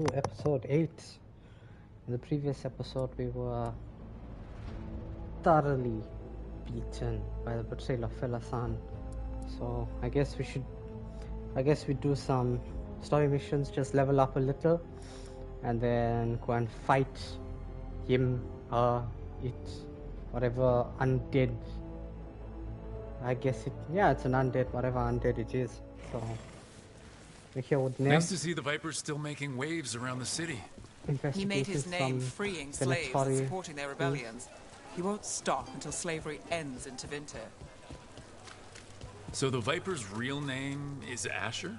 to episode 8. In the previous episode, we were thoroughly beaten by the betrayal of Felasan. So I guess we do some story missions, just level up a little, and then go and fight him, her, it, whatever undead. I guess it's an undead, whatever undead it is. So we're here with Nev. Nice to see the Vipers still making waves around the city. He made his name freeing slaves and supporting their rebellions. He won't stop until slavery ends in Tevinter. So the Viper's real name is Asher?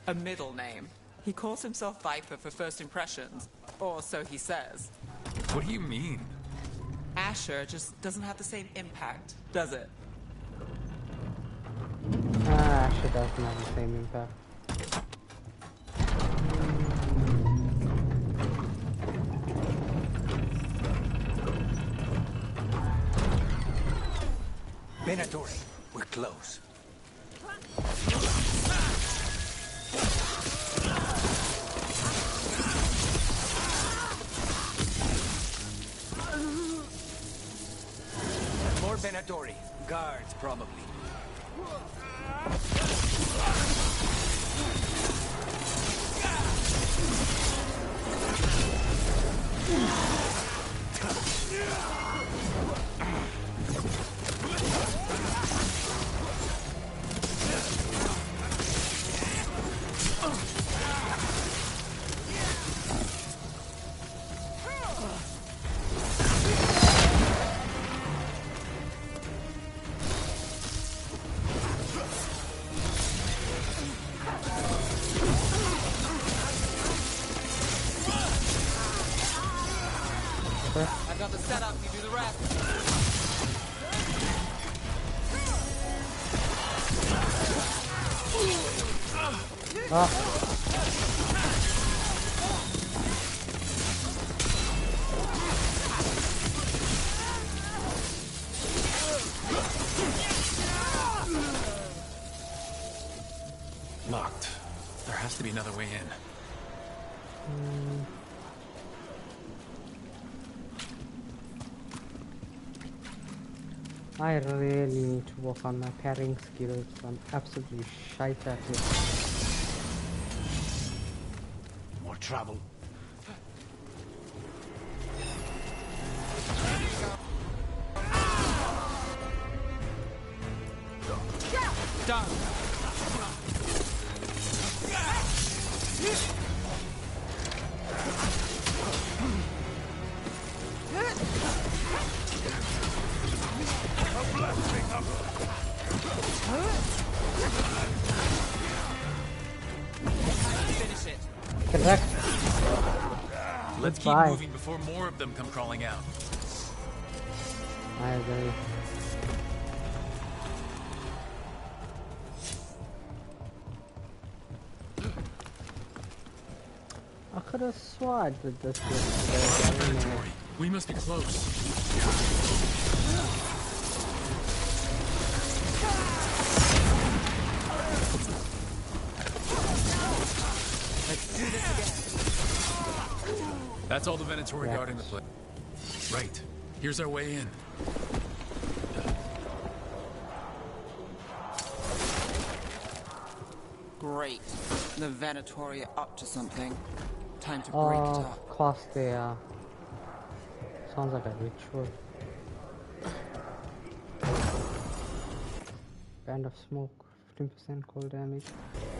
A middle name. He calls himself Viper for first impressions, or so he says. What do you mean? Asher just doesn't have the same impact, does it? Asher doesn't have the same impact. Venatori, we're close. More Venatori. Guards, probably. I've got the setup, you do the rest. Locked. There has to be another way in. I really need to work on my parrying skills. I'm absolutely shite at it. More trouble. Done. Finish it. Correct. Let's keep Goodbye. moving before more of them come crawling out. I agree. I could have swore I did this yesterday. I don't know. We must be close. Let's do this again. That's all the Venatori Yeah. guarding the place. Right. Here's our way in. Great. The Venatori are up to something. Time to break it Of up. course they are. Sounds like a ritual. Band of smoke, 15% cold damage.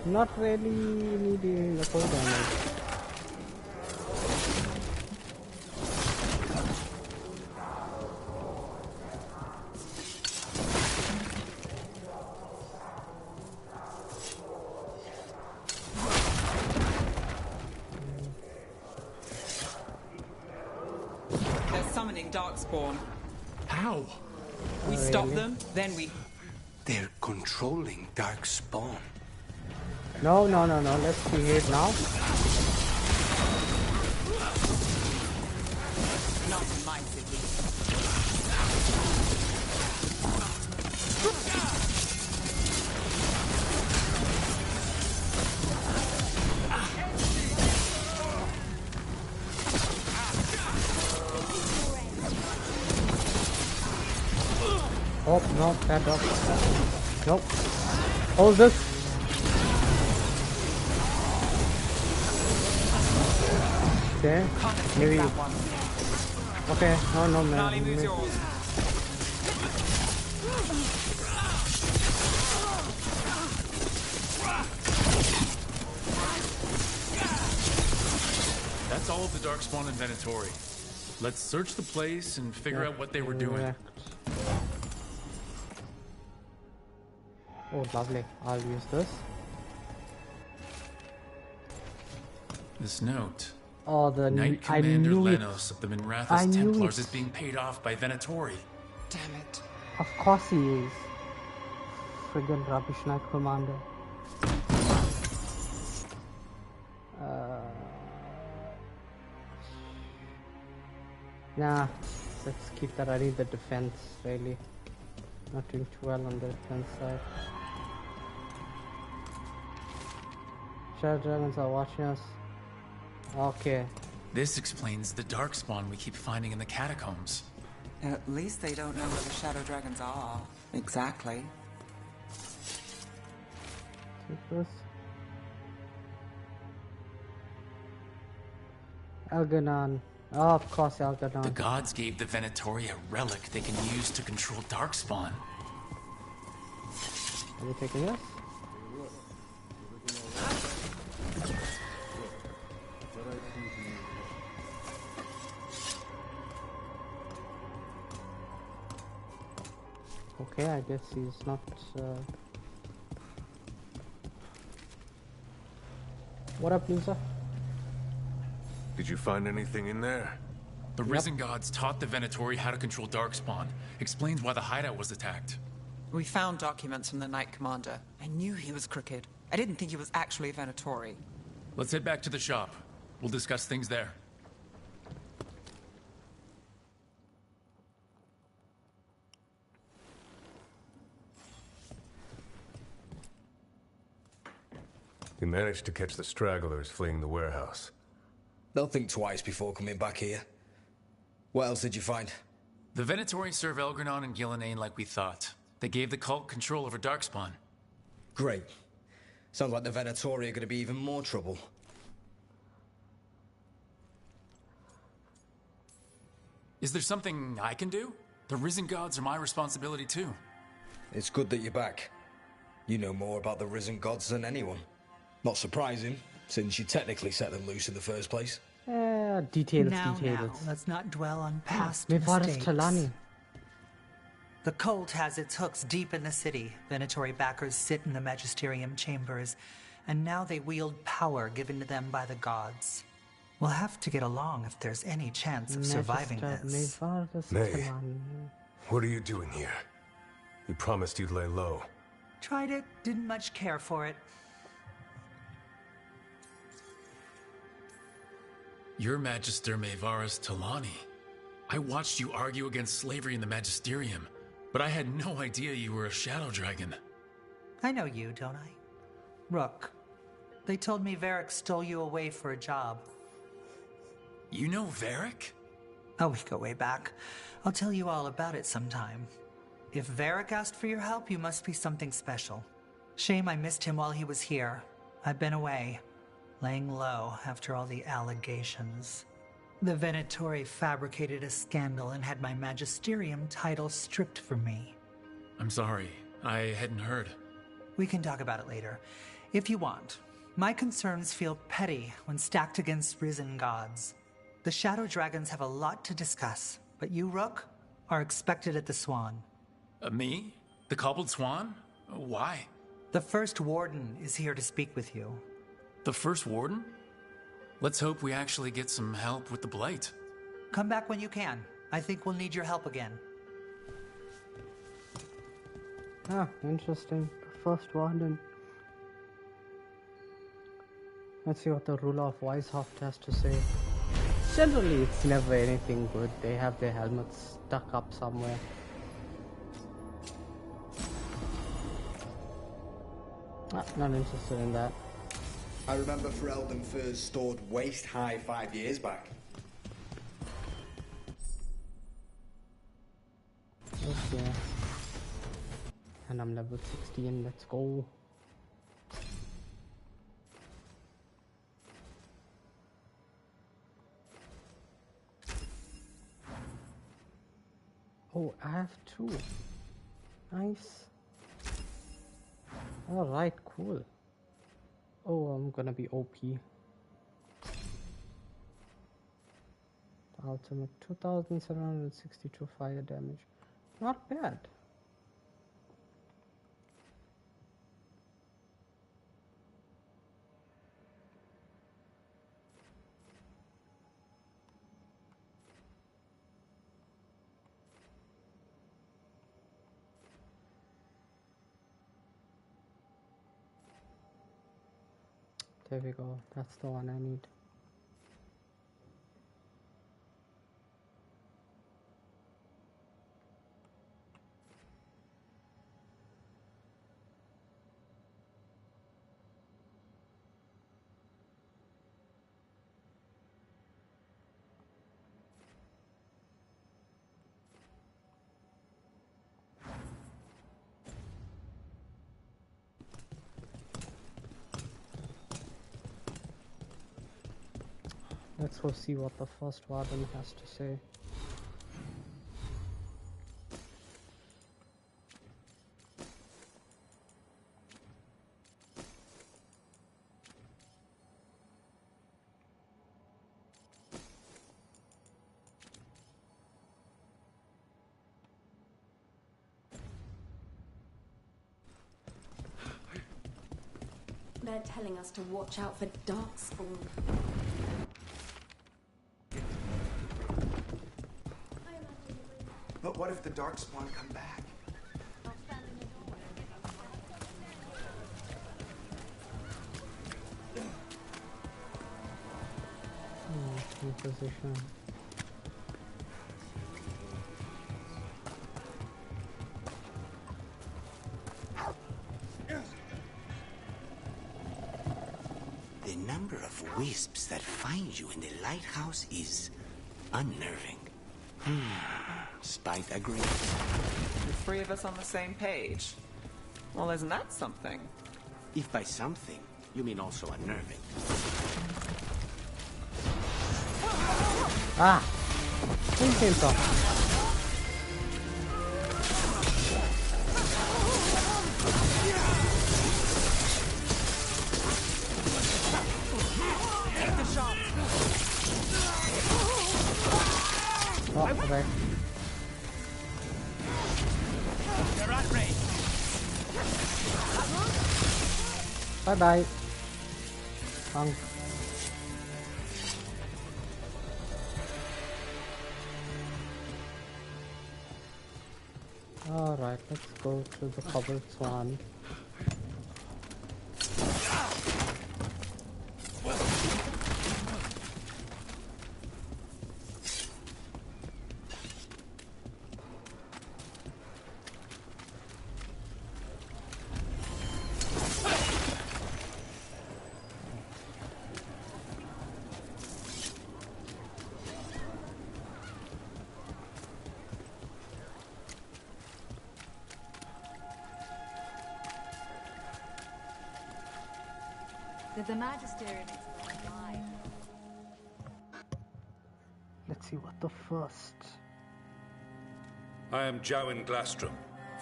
Not really needing the cold damage. They're summoning Darkspawn. How? We Oh, stop really? them, then we... They're controlling Darkspawn. No, let's behave now. Not in my city. Oh, no, bad dog. Nope. Hold this. Okay, maybe. Okay, no, man. That's all of the Darkspawn inventory. Let's search the place and figure out what they were doing. Oh, lovely. I'll use this. This note. Oh, the Knight I Commander knew Lenos it. of the I Minrathous knew Templars it. is being paid off by Venatori. Damn it. Of course he is. Friggin' rubbish Knight Commander. Nah, let's keep that. I need the defense, really. Not doing too well on the defense side. Shadow Dragons are watching us. Okay. This explains the Darkspawn we keep finding in the catacombs. At least they don't know where the Shadow Dragons are. Exactly. Take this. Algernon. Oh, of course, Algernon. The gods gave the Venatori a relic they can use to control Darkspawn. Are we taking this? Okay, I guess he's not. What up, loser? Did you find anything in there? The Risen Gods taught the Venatori how to control Darkspawn. Explains why the hideout was attacked. We found documents from the Knight Commander. I knew he was crooked. I didn't think he was actually a Venatori. Let's head back to the shop. We'll discuss things there. You managed to catch the stragglers fleeing the warehouse. They'll think twice before coming back here. What else did you find? The Venatori serve Elgranon and Gillenane like we thought. They gave the cult control over Darkspawn. Great. Sounds like the Venatori are going to be even more trouble. Is there something I can do? The Risen Gods are my responsibility too. It's good that you're back. You know more about the Risen Gods than anyone. Not surprising, since you technically set them loose in the first place. Details. Now, let's not dwell on past Veilguard mistakes. Talani. The cult has its hooks deep in the city. Venatori backers sit in the magisterium chambers, and now they wield power given to them by the gods. We'll have to get along if there's any chance of surviving this. May, what are you doing here? You promised you'd lay low. Tried it, didn't much care for it. You're Magister Maevaris Talani. I watched you argue against slavery in the Magisterium, but I had no idea you were a Shadow Dragon. I know you, don't I? Rook. They told me Varric stole you away for a job. You know Varric? Oh, we go way back. I'll tell you all about it sometime. If Varric asked for your help, you must be something special. Shame I missed him while he was here. I've been away, laying low after all the allegations. The Venatori fabricated a scandal and had my magisterium title stripped from me. I'm sorry, I hadn't heard. We can talk about it later, if you want. My concerns feel petty when stacked against risen gods. The Shadow Dragons have a lot to discuss, but you, Rook, are expected at the Swan. Me? The Cobbled Swan? Why? The First Warden is here to speak with you. The First Warden? Let's hope we actually get some help with the Blight. Come back when you can. I think we'll need your help again. Ah, interesting. First Warden. Let's see what the ruler of Weishoft has to say. Generally, it's never anything good. They have their helmets stuck up somewhere. Not interested in that. I remember Ferelden first stored waist high 5 years back. Okay. And I'm level 16, let's go. Oh, I have 2. Nice. Alright, cool. Oh, I'm gonna be OP. Ultimate 2762 fire damage. Not bad. There we go. That's the one I need. Let's go see what the first warden has to say. They're telling us to watch out for darkspawn. But what if the darkspawn come back? Position. The number of wisps that find you in the lighthouse is unnerving. Spite agrees. The 3 of us on the same page. Well, isn't that something? If by something, you mean also unnerving. Ah! Where you came from? Take the shot. Oh, okay. You're at range. Bye bye. Punk. Alright, let's go to the cobbled swan. The Magisterium is alive. Let's see what the first. I am Jowin Glastrom,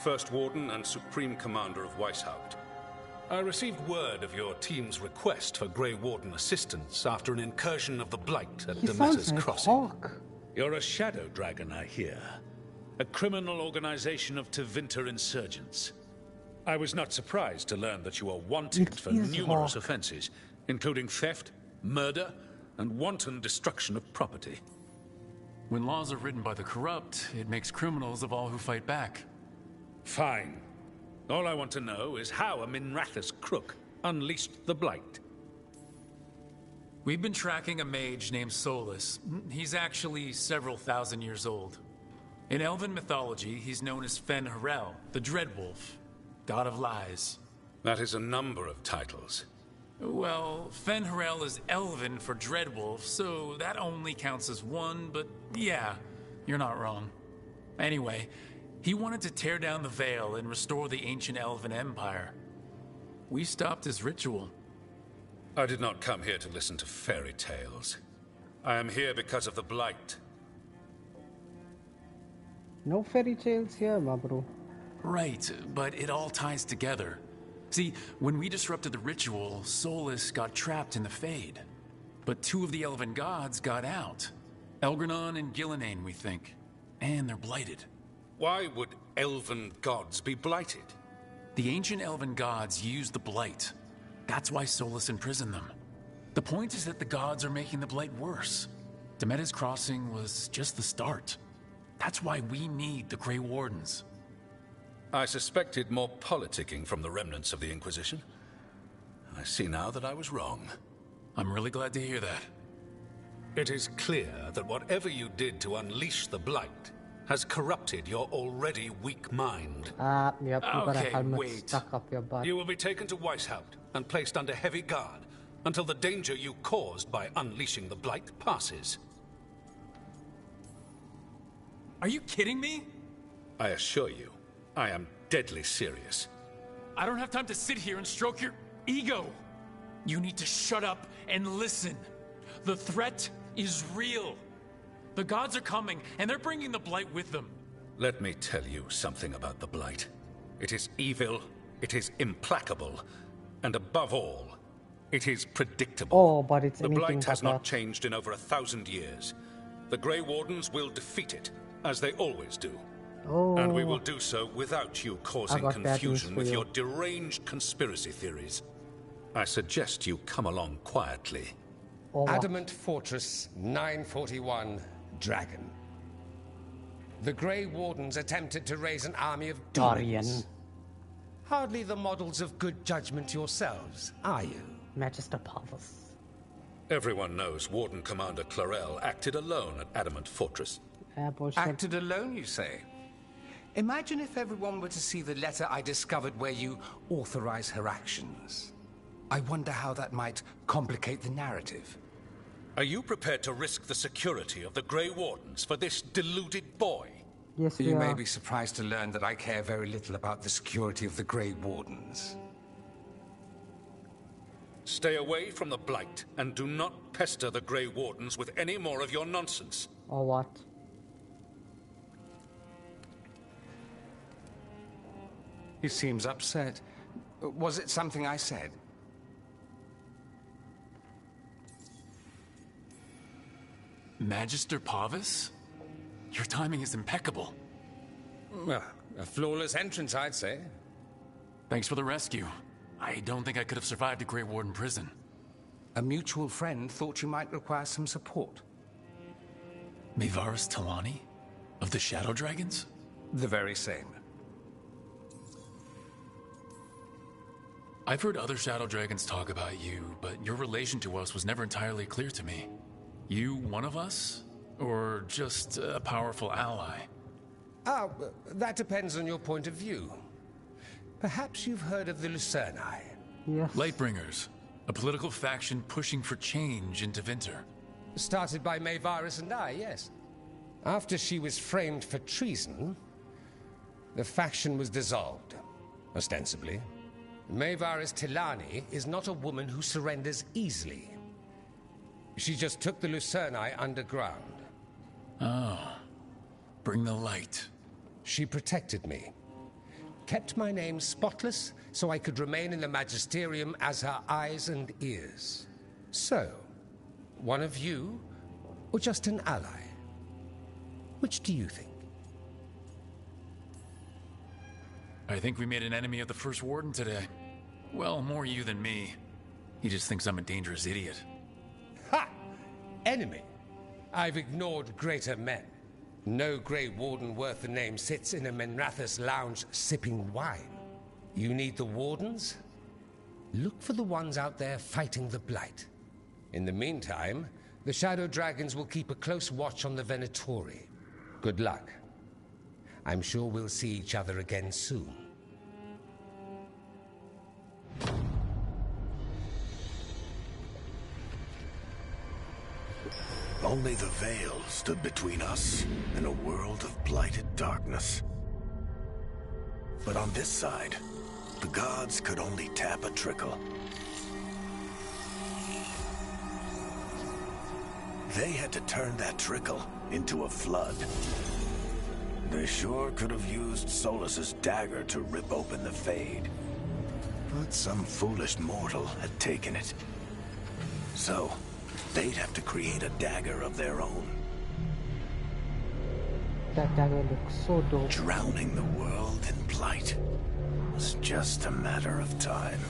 First Warden and Supreme Commander of Weishaupt. I received word of your team's request for Grey Warden assistance after an incursion of the Blight at Demeter's Crossing. Hawk. You're a shadow dragon, I hear. A criminal organization of Tevinter insurgents. I was not surprised to learn that you are wanted for numerous offenses, including theft, murder, and wanton destruction of property. When laws are written by the corrupt, it makes criminals of all who fight back. Fine. All I want to know is how a Minrathous crook unleashed the Blight. We've been tracking a mage named Solus. He's actually several thousand years old. In Elven mythology, he's known as Fen Harel, the Dreadwolf, God of Lies. That is a number of titles. Well, Fen Harel is Elven for Dreadwolf, so that only counts as one, but yeah, you're not wrong. Anyway, He wanted to tear down the Veil and restore the ancient Elven Empire. We stopped his ritual. I did not come here to listen to fairy tales. I am here because of the Blight. No fairy tales here, my bro. Right, but it all ties together. See, when we disrupted the ritual, Solus got trapped in the Fade. But 2 of the Elven gods got out. Elgranon and Gillenane, we think. And they're blighted. Why would Elven gods be blighted? The ancient Elven gods used the Blight. That's why Solus imprisoned them. The point is that the gods are making the Blight worse. Demeda's Crossing was just the start. That's why we need the Grey Wardens. I suspected more politicking from the remnants of the Inquisition. I see now that I was wrong. I'm really glad to hear that. It is clear that whatever you did to unleash the Blight has corrupted your already weak mind. Yep, you got a Okay, helmet wait. stuck up your butt. You will be taken to Weishaupt and placed under heavy guard until the danger you caused by unleashing the Blight passes. Are you kidding me? I assure you, I am deadly serious. I don't have time to sit here and stroke your ego. You need to shut up and listen. The threat is real. The gods are coming, and they're bringing the Blight with them. Let me tell you something about the Blight. It is evil, it is implacable, and above all, it is predictable. Oh, but it's the anything Blight has but not that. changed in over 1,000 years. The Grey Wardens will defeat it, as they always do. Oh. And we will do so without you causing got bad news confusion for with you. your deranged conspiracy theories. I suggest you come along quietly. Oh, wow. Adamant Fortress 941, Dragon. The Grey Wardens attempted to raise an army of Dorian. demons. Hardly the models of good judgment yourselves, are you? Magister Parvus. Everyone knows Warden Commander Clarel acted alone at Adamant Fortress. Bullshit. Acted alone, you say? Imagine if everyone were to see the letter I discovered where you authorize her actions. I wonder how that might complicate the narrative. Are you prepared to risk the security of the Grey Wardens for this deluded boy? Yes, we You may are. be surprised to learn that I care very little about the security of the Grey Wardens. Stay away from the Blight, and do not pester the Grey Wardens with any more of your nonsense. Or what? He seems upset. Was it something I said? Magister Parvus? Your timing is impeccable. Well, a flawless entrance, I'd say. Thanks for the rescue. I don't think I could have survived a Grey Warden prison. A mutual friend thought you might require some support. Maevaris Talani? Of the Shadow Dragons? The very same. I've heard other Shadow Dragons talk about you, but your relation to us was never entirely clear to me. You one of us? Or just a powerful ally? That depends on your point of view. Perhaps you've heard of the Lucerni. Yes. Lightbringers. A political faction pushing for change in Tevinter. Started by Maevaris and I, yes. After she was framed for treason, the faction was dissolved, ostensibly. Maevaris Talani is not a woman who surrenders easily. She just took the Lucerni underground. Oh. Bring the light. She protected me. Kept my name spotless so I could remain in the Magisterium as her eyes and ears. So, one of you, or just an ally? Which do you think? I think we made an enemy of the First Warden today. Well, more you than me. He just thinks I'm a dangerous idiot. Ha! Enemy? I've ignored greater men. No Grey Warden worth the name sits in a Menrathus lounge sipping wine. You need the Wardens? Look for the ones out there fighting the Blight. In the meantime, the Shadow Dragons will keep a close watch on the Venatori. Good luck. I'm sure we'll see each other again soon. Only the Veil stood between us and a world of blighted darkness. But on this side, the gods could only tap a trickle. They had to turn that trickle into a flood. They sure could have used Solus's dagger to rip open the Fade. But some foolish mortal had taken it. So, they'd have to create a dagger of their own. That dagger looks so dope. Drowning the world in blight was just a matter of time.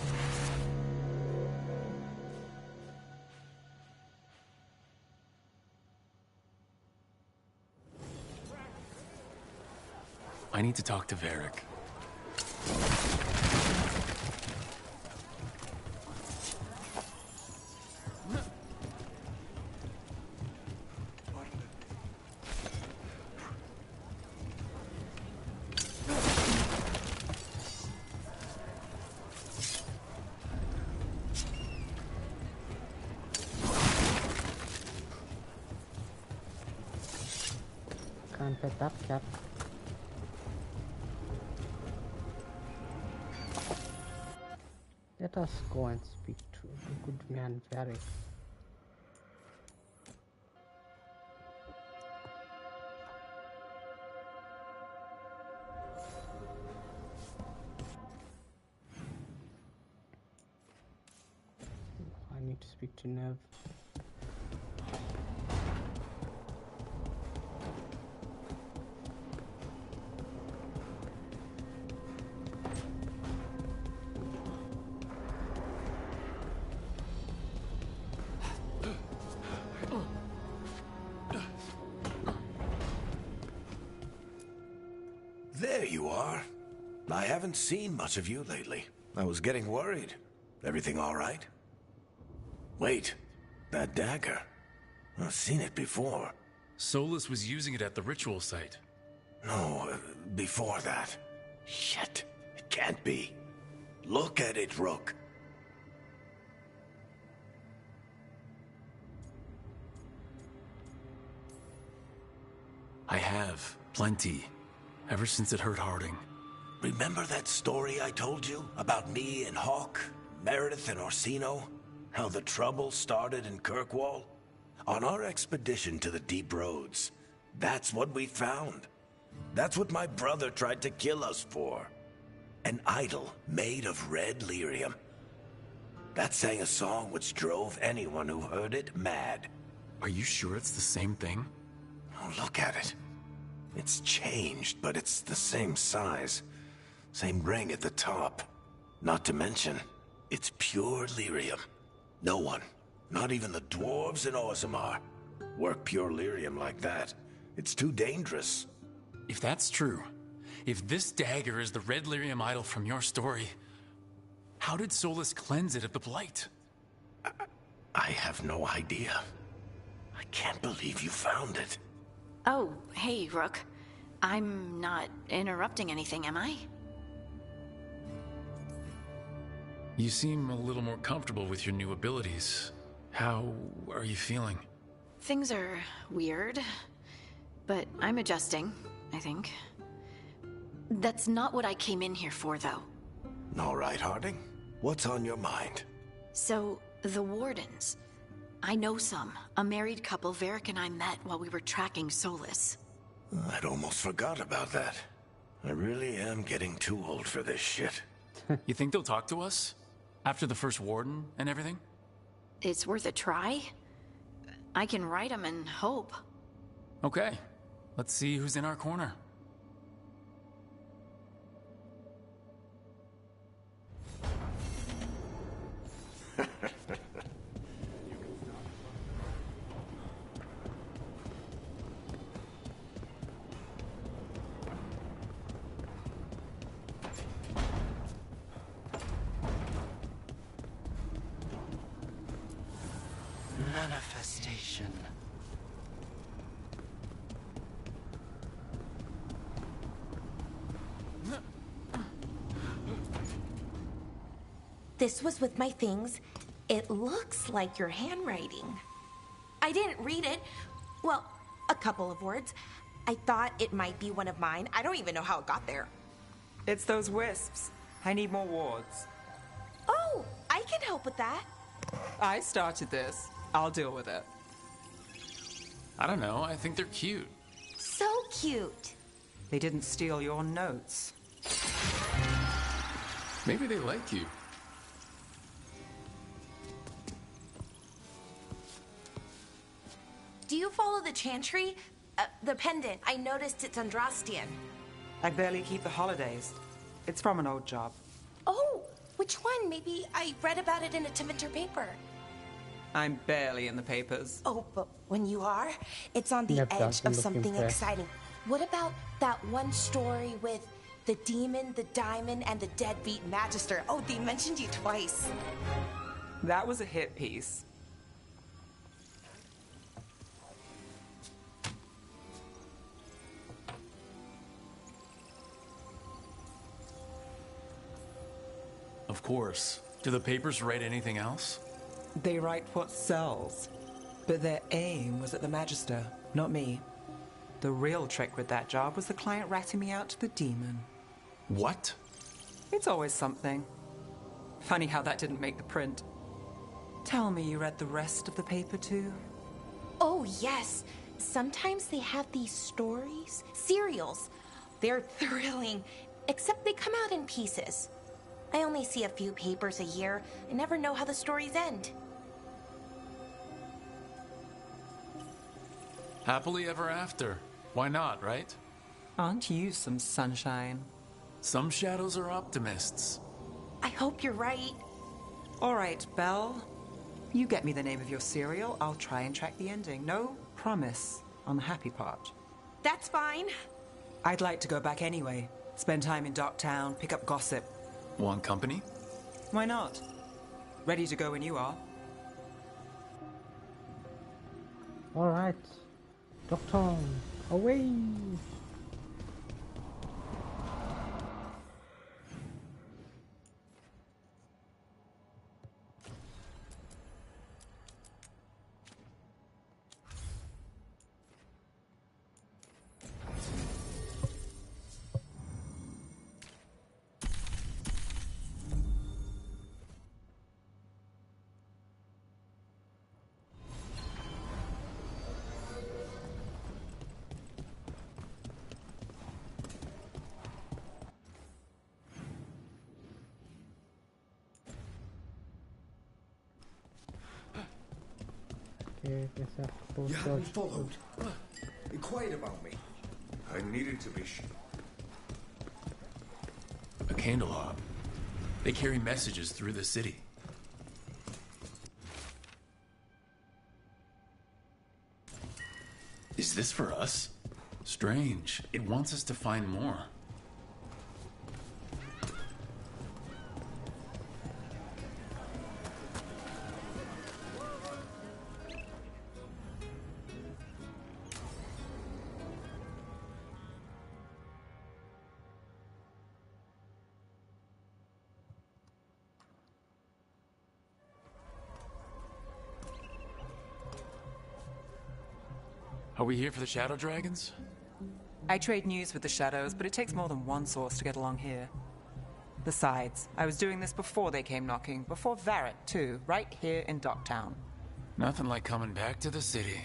I need to talk to Varric. Can't pet that cat. Let us go and speak to the good man Varric. I need to speak to Nev. There you are. I haven't seen much of you lately. I was getting worried. Everything all right? Wait, that dagger. I've seen it before. Solus was using it at the ritual site. No, before that. Shit, it can't be. Look at it, Rook. I have. Plenty. Ever since it hurt Harding. Remember that story I told you about me and Hawk, Meredith and Orsino? How the trouble started in Kirkwall? On our expedition to the Deep Roads, that's what we found. That's what my brother tried to kill us for. An idol made of red lyrium. That sang a song which drove anyone who heard it mad. Are you sure it's the same thing? Oh, look at it. It's changed, but it's the same size. Same ring at the top. Not to mention, it's pure lyrium. No one, not even the dwarves in Orzammar, work pure lyrium like that. It's too dangerous. If that's true, if this dagger is the red lyrium idol from your story, how did Solus cleanse it of the blight? I have no idea. I can't believe you found it. Oh, hey, Rook. I'm not interrupting anything, am I? You seem a little more comfortable with your new abilities. How are you feeling? Things are weird, but I'm adjusting, I think. That's not what I came in here for, though. All right, Harding. What's on your mind? So, the Wardens. I know some. A married couple Varric and I met while we were tracking Solus. I'd almost forgot about that. I really am getting too old for this shit. You think they'll talk to us? After the first warden and everything? It's worth a try. I can write them and hope. Okay. Let's see who's in our corner. Manifestation. This was with my things. It looks like your handwriting. I didn't read it. Well, a couple of words. I thought it might be one of mine. I don't even know how it got there. It's those wisps. I need more wards. Oh, I can help with that. I started this. I'll deal with it. I don't know. I think they're cute. So cute. They didn't steal your notes. Maybe they like you. Do you follow the chantry? The pendant. I noticed it's Andrastian. I barely keep the holidays. It's from an old job. Oh, which one? Maybe I read about it in a Tevinter paper. I'm barely in the papers. Oh, but when you are, it's on the edge of something exciting. What about that one story with the demon, the diamond, and the deadbeat magister? Oh, they mentioned you twice. That was a hit piece. Of course. Do the papers write anything else? They write what sells. But their aim was at the Magister, not me. The real trick with that job was the client ratting me out to the demon. What? It's always something. Funny how that didn't make the print. Tell me you read the rest of the paper too? Oh, yes. Sometimes they have these stories, serials. They're thrilling, except they come out in pieces. I only see a few papers a year. I never know how the stories end. Happily ever after. Why not, right? Aren't you some sunshine? Some shadows are optimists. I hope you're right. All right, Belle. You get me the name of your serial. I'll try and track the ending. No promise on the happy part. That's fine. I'd like to go back anyway. Spend time in Docktown, pick up gossip. Want company? Why not? Ready to go when you are. Alright. Doctor, away! Okay, guess I have to go You had me search. followed. Inquired about me. I needed to be sure. A candelab. They carry messages through the city. Is this for us? Strange. It wants us to find more. Are we here for the Shadow Dragons? I trade news with the Shadows, but it takes more than one source to get along here. Besides, I was doing this before they came knocking, before Varret, too, right here in Docktown. Nothing like coming back to the city.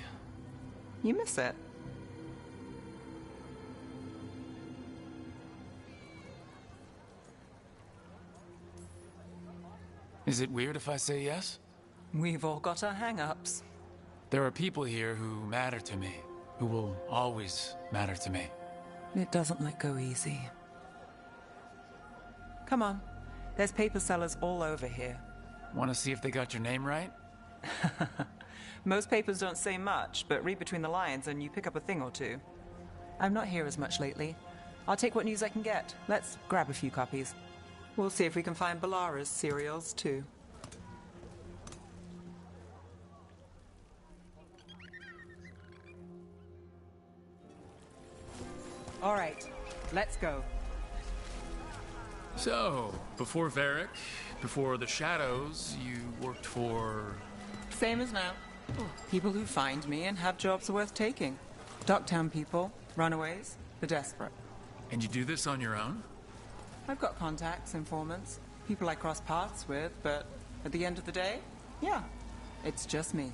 You miss it. Is it weird if I say yes? We've all got our hang-ups. There are people here who matter to me, who will always matter to me. It doesn't let go easy. Come on. There's paper sellers all over here. Want to see if they got your name right? Most papers don't say much, but read between the lines and you pick up a thing or two. I'm not here as much lately. I'll take what news I can get. Let's grab a few copies. We'll see if we can find Balara's serials, too. All right, let's go. So, before Varric, before the Shadows, you worked for... Same as now. People who find me and have jobs worth taking. Docktown people, runaways, the desperate. And you do this on your own? I've got contacts, informants, people I cross paths with, but at the end of the day, yeah, it's just me.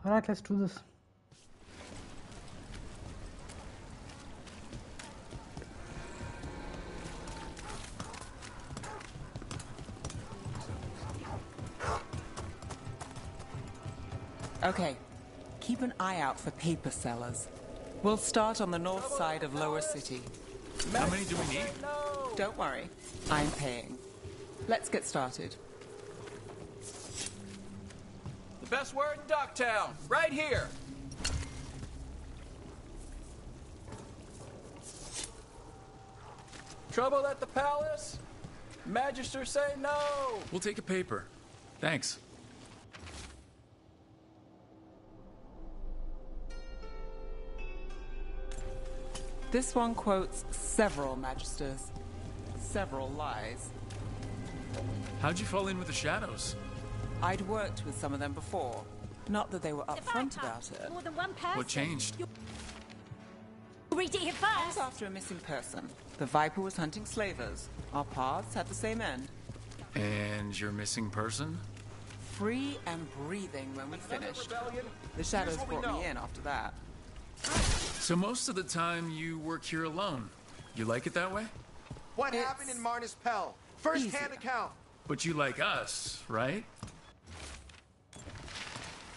Alright, let's do this. Okay, keep an eye out for paper sellers. We'll start on the north side of Lower City. How many do we need? Don't worry, I'm paying. Let's get started. The best word in Ducktown, right here. Trouble at the palace? Magister say no. We'll take a paper. Thanks. This one quotes several magisters, several lies. How'd you fall in with the shadows? I'd worked with some of them before. Not that they were upfront about it. More than one person. What changed? Read it here I was first. after a missing person. The Viper was hunting slavers. Our paths had the same end. And your missing person? Free and breathing when we finished. The shadows brought me in after that. So most of the time you work here alone. You like it that way? What happened in Marnus Pell? First-hand account. But you like us, right?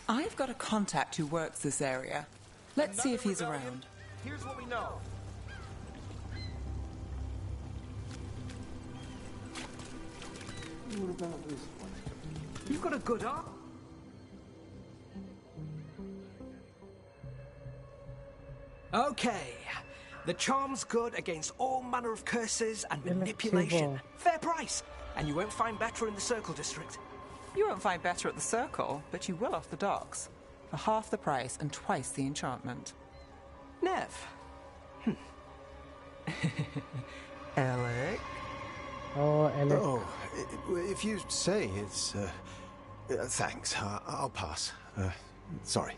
I've got a contact who works this area. Let's see if he's around. Here's what we know. You've got a good arm. Okay. The charm's good against all manner of curses and manipulation. Fair price. And you won't find better in the Circle District. You won't find better at the Circle, but you will off the docks. For half the price and twice the enchantment. Nev. Alec. Oh, Alec. Oh, if you say it's... thanks. I'll pass. Sorry.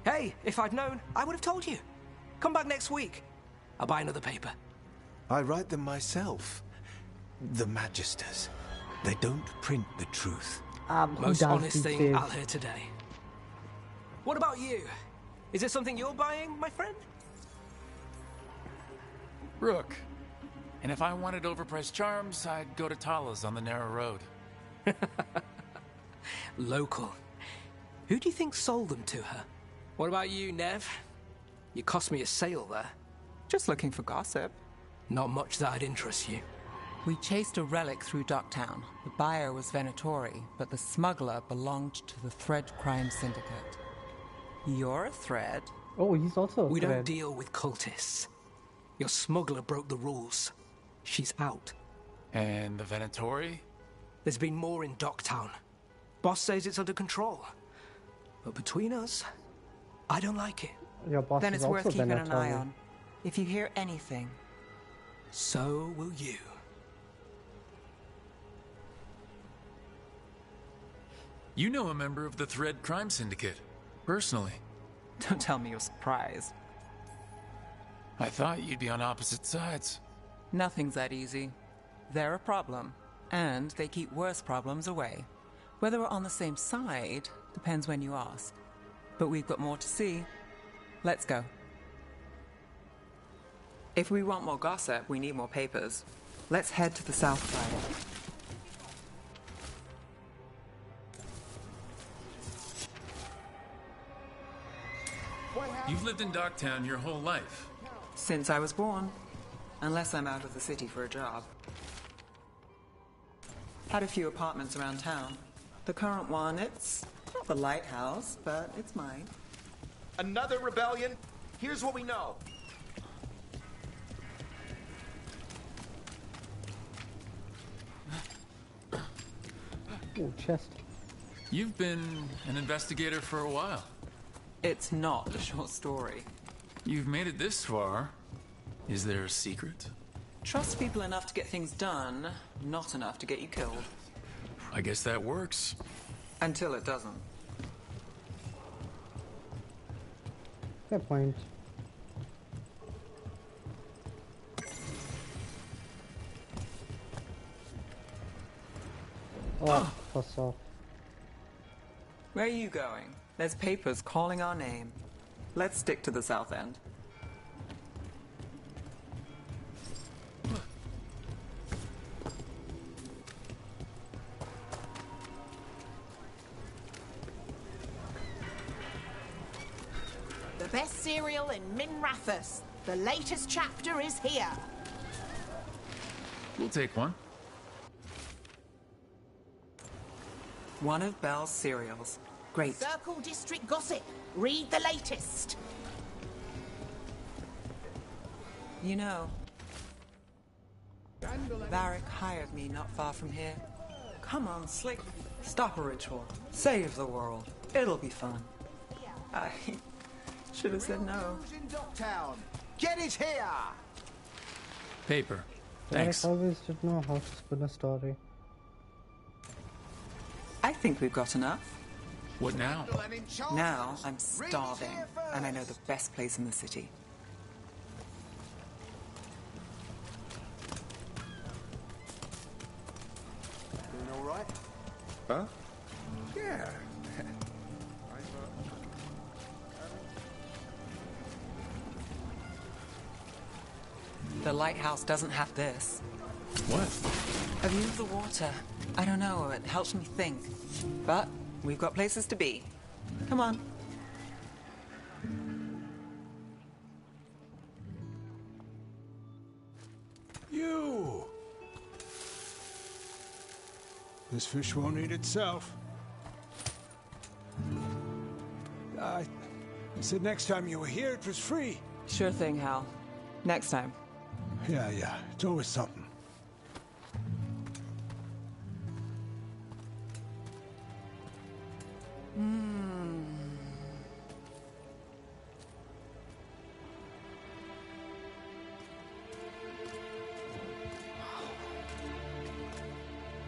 Hey, if I'd known, I would have told you. Come back next week. I'll buy another paper. I write them myself. The Magisters. They don't print the truth. Most honest thing I'll hear today. What about you? Is it something you're buying, my friend? Rook. And if I wanted overpriced charms, I'd go to Tala's on the narrow road. Local. Who do you think sold them to her? What about you, Nev? You cost me a sale there. Just looking for gossip. Not much that'd interest you. We chased a relic through Docktown. The buyer was Venatori, but the smuggler belonged to the Thread Crime Syndicate. You're a Thread. Oh, he's also a We Thread. don't deal with cultists. Your smuggler broke the rules. She's out. And the Venatori? There's been more in Docktown. Boss says it's under control. But between us, I don't like it. Your boss Then is it's worth also keeping an eye Venatori. on. If you hear anything. So will you. You know a member of the Thread Crime Syndicate, personally. Don't tell me you're surprised. I thought you'd be on opposite sides. Nothing's that easy. They're a problem, and they keep worse problems away. Whether we're on the same side depends when you ask. But we've got more to see. Let's go. If we want more gossip, we need more papers. Let's head to the south side. You've lived in Docktown your whole life. Since I was born. Unless I'm out of the city for a job. Had a few apartments around town. The current one, it's not the lighthouse, but it's mine. Another rebellion? Here's what we know. Oh, chest. You've been an investigator for a while. It's not a short story. You've made it this far. Is there a secret? Trust people enough to get things done, not enough to get you killed. I guess that works. Until it doesn't. Fair point. Oh, first off. Where are you going? There's papers calling our name. Let's stick to the south end. The best cereal in Minrathous. The latest chapter is here. We'll take one. One of Belle's cereals. Great. Circle District Gossip. Read the latest. You know, Varric hired me not far from here. Come on, Slick. Stop a ritual. Save the world. It'll be fun. I should have said no. In Docktown. Get it here! Paper. Derek Thanks. always did know how to spin a story. I think we've got enough. What now? Now I'm starving, and I know the best place in the city. Doing all right? Huh? Yeah. The lighthouse doesn't have this. What? A view of the water. I don't know, it helps me think. But we've got places to be. Come on. You! This fish won't eat itself. I said next time you were here it was free. Sure thing, Hal. Next time. Yeah, it's always something.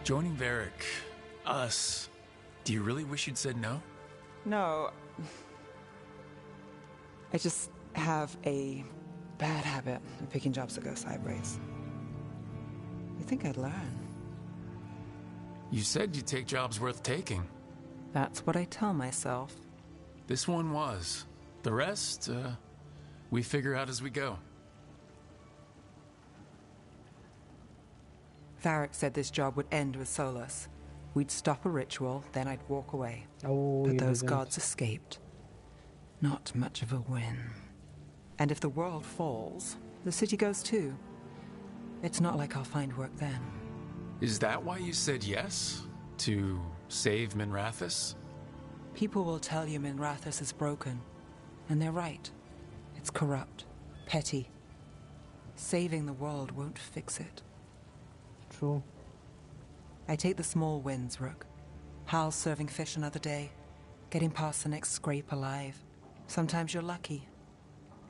Joining Varric, us. Do you really wish you'd said no? No. I just have a bad habit of picking jobs that go sideways. You think I'd learn? You said you'd take jobs worth taking. That's what I tell myself. This one was. The rest, we figure out as we go. Varric said this job would end with Solus. We'd stop a ritual, then I'd walk away. Oh, but you those didn't. gods escaped. Not much of a win. And if the world falls, the city goes too. It's not like I'll find work then. Is that why you said yes? To save Minrathous? People will tell you Minrathous is broken. And they're right. It's corrupt. Petty. Saving the world won't fix it. True. I take the small wins, Rook. Hal's serving fish another day. Getting past the next scrape alive. Sometimes you're lucky.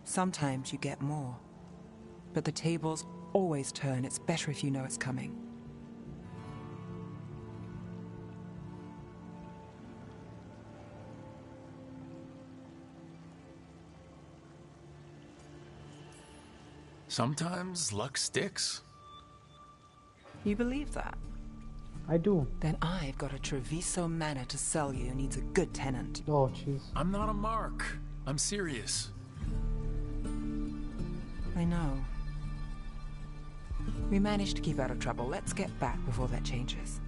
Sometimes you get more. But the tables always turn. It's better if you know it's coming. Sometimes luck sticks. You believe that? I do. Then I've got a Treviso manor to sell you. Needs a good tenant. Oh, jeez. I'm not a mark. I'm serious. I know. We managed to keep out of trouble. Let's get back before that changes.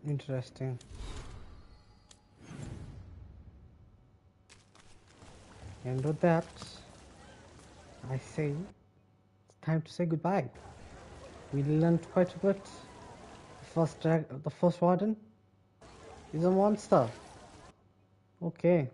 Interesting. And with that, I say it's time to say goodbye. We learned quite a bit. The first warden is a monster. Okay.